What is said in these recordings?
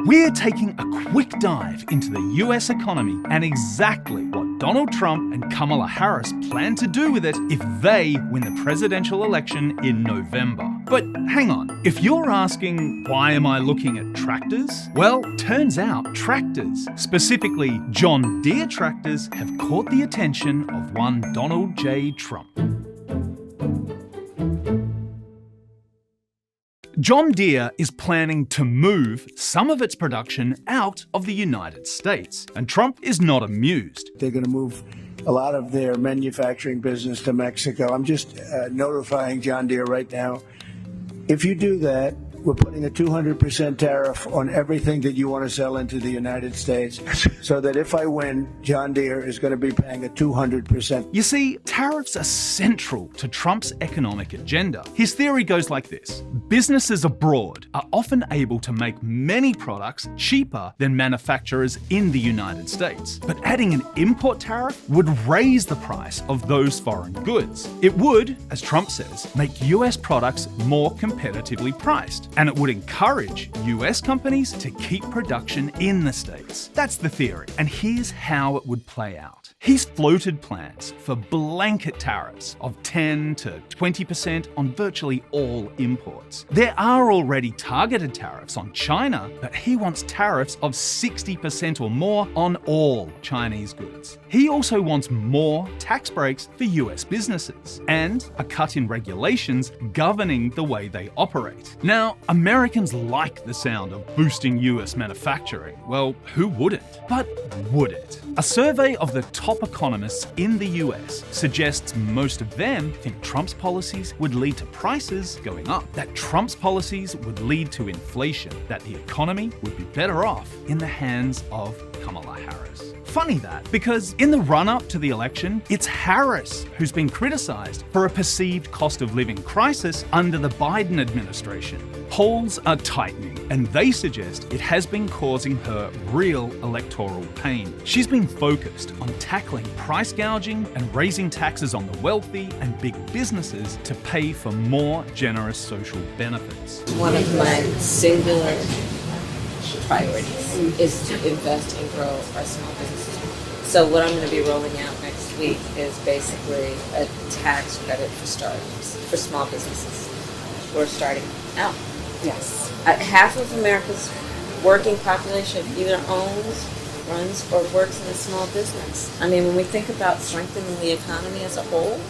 We're taking a quick dive into the US economy and exactly what Donald Trump and Kamala Harris plan to do with it if they win the presidential election in November. But hang on, if you're asking, why am I looking at tractors? Well, turns out tractors, specifically John Deere tractors, have caught the attention of one Donald J. Trump. John Deere is planning to move some of its production out of the United States, and Trump is not amused. They're going to move a lot of their manufacturing business to Mexico. I'm just notifying John Deere right now. If you do that, we're putting a 200% tariff on everything that you want to sell into the United States, so that if I win, John Deere is going to be paying a 200%. You see, tariffs are central to Trump's economic agenda. His theory goes like this. Businesses abroad are often able to make many products cheaper than manufacturers in the United States. But adding an import tariff would raise the price of those foreign goods. It would, as Trump says, make US products more competitively priced. And it would encourage US companies to keep production in the States. That's the theory. And here's how it would play out. He's floated plans for blanket tariffs of 10 to 20% on virtually all imports. There are already targeted tariffs on China, but he wants tariffs of 60% or more on all Chinese goods. He also wants more tax breaks for US businesses and a cut in regulations governing the way they operate. Now, Americans like the sound of boosting US manufacturing. Well, who wouldn't? But would it? A survey of the top economists in the US suggests most of them think Trump's policies would lead to prices going up, that Trump's policies would lead to inflation, that the economy would be better off in the hands of Kamala Harris. Funny that, because in the run-up to the election, it's Harris who's been criticized for a perceived cost of living crisis under the Biden administration. Polls are tightening, and they suggest it has been causing her real electoral pain. She's been focused on tackling price gouging and raising taxes on the wealthy and big businesses to pay for more generous social benefits. One of my singular priorities is to invest and grow our small businesses. So what I'm going to be rolling out next week is basically a tax credit for startups, for small businesses who are starting out. Yes. Half of America's working population either owns, runs, or works in a small business. I mean, when we think about strengthening the economy as a whole,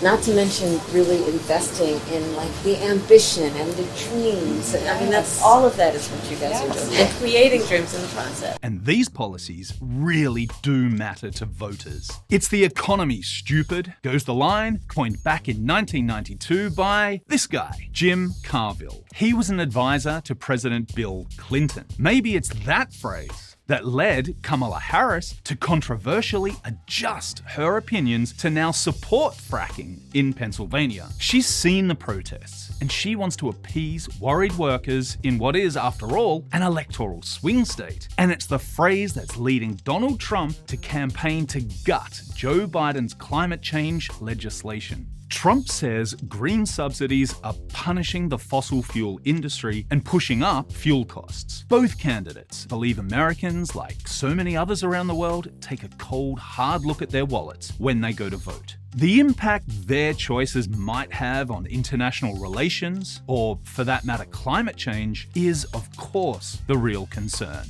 not to mention really investing in like the ambition and the dreams. I mean, that's all of that is what you guys are doing. And creating dreams in the process. And these policies really do matter to voters. It's the economy, stupid, goes the line, coined back in 1992 by this guy, Jim Carville. He was an advisor to President Bill Clinton. Maybe it's that phrase that led Kamala Harris to controversially adjust her opinions to now support fracking in Pennsylvania. She's seen the protests, and she wants to appease worried workers in what is, after all, an electoral swing state. And it's the phrase that's leading Donald Trump to campaign to gut Joe Biden's climate change legislation. Trump says green subsidies are punishing the fossil fuel industry and pushing up fuel costs. Both candidates believe Americans, like so many others around the world, take a cold, hard look at their wallets when they go to vote. The impact their choices might have on international relations, or for that matter climate change, is of course the real concern.